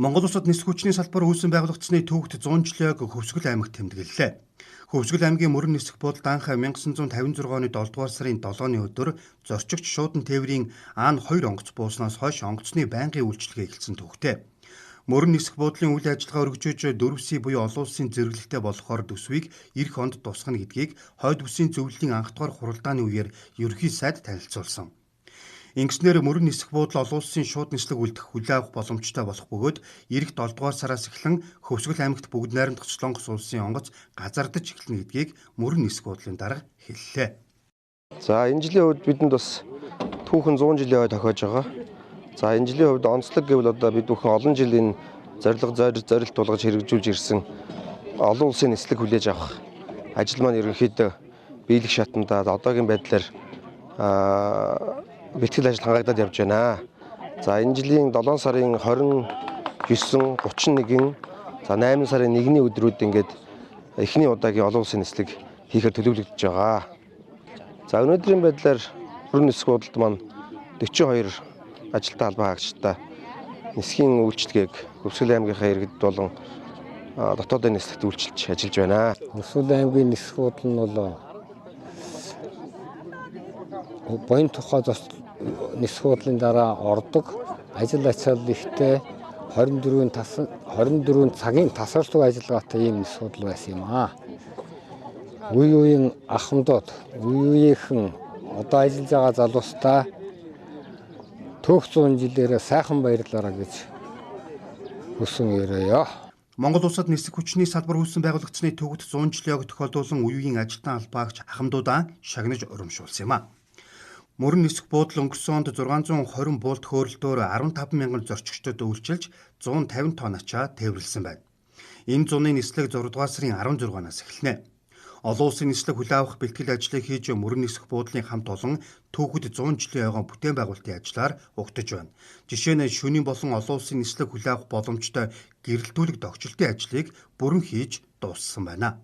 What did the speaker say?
Монгол улсад нисэх хүчний салбар үүсэн байгуулагдсны түүхт 100 жилийг Хөвсгөл аймагт тэмдэглэлээ. Хөвсгөл аймгийн мөрөн нисэх бодолд анх 1956 оны 7 дугаар сарын 7-ны өдөр зорчигч шуудан тээврийн Аан 2 онгоц буусноос хойш онгоцны байнгын үйлчилгээ эхэлсэн түүхтэй. Мөрөн нисэх бодлын үйл ажиллагаа өргөжөөж дөрвсий буюу олон улсын зэрэглэлтэй болохоор төсвийг эх онд тусгана гэдгийг хойд бүсийн зөвлөлийн анх дугаар хуралдааны үеэр ерөнхий сайд танилцуулсан. Ингэснээр мөрөн нисэх буудал олон улсын шууд нислэг үлдэх хүлээн авах боломжтой болох бөгөөд эх 7 дугаар сараас эхлэн Хөвсгөл аймагт бүгд найрамдах Солонгос улсын онгоц газардаж эхэлнэ гэдгийг мөрөн нисэх буудлын дарга хэллээ. За энэ жилийн хувьд бидэнд бас түүхэн 100 жилийн тохиож байгаа. За энэ жилийн хувьд онцлог гэвэл одоо бид бүхэн олон жилийн зорилт тулгаж хэрэгжүүлж ирсэн олон улсын нислэг хүлээж авах ажил маань ерөнхийдөө биелэх шатанда одоогийн байдлаар бэлтгэл ажил хангагдаад явж байна. За энэ жилийн 7 сарын 29, 31, за 8 сарын 1-ний өдрүүд ингээд эхний удаагийн олон улсын нислэг хийхээр төлөвлөгдөж байгаа. За өнөөдрийн байдлаар мөрөн нисэх буудалд маань 42 ажилтны албан хаагчтай нисхийн үйлчилгээг Хөвсгөл аймгийнхаа иргэд болон дотоодын нислэгт үйлчилж ажиллаж байна. Хөвсгөл аймгийн нисэх буудал нь бол боён тухай нисэх буудлын дараа ордог ажил ачаал ихтэй 24 цагийн тасралтгүй ажиллагаатай ийм нисэх буудал байсан юм аа. Үе үеийн ахмадууд, үе үеийнхэн одоо ажиллаж байгаа залуустаа төөх 100 жилээрээ сайхан баярлалаа гэж хүсэн өрөөё. Монгол улсад нисэх хүчний салбар үүсэн байгуулагдсны түүхт 100 жилийг тохиолдуулан үе үеийн ажилтан албаагч ахмадуудаа шагнаж урамшуулсан юм а. Мөрөн нисэх буудал өнгөрсөн онд 620 буулт хөөрөлтөөр 15,000 зорчигчдод үйлчилж 150 тонн ачаа тээвэрлсэн байна. Энэ зуны нислэг 6 дугаар сарын 16-наас эхэлнэ. Олон улсын нислэг хүлээн авах бэлтгэл ажлыг хийж мөрөн нисэх буудлын хамт олон түүхэд 100 жилийн ойгон бүтээн байгуулалтын ажлаар угтаж байна. Жишээ нь шөнийн болон олон улсын нислэг хүлээн авах боломжтой гэрэлтүүлэг догчлолтын ажлыг бүрэн хийж дууссан байна.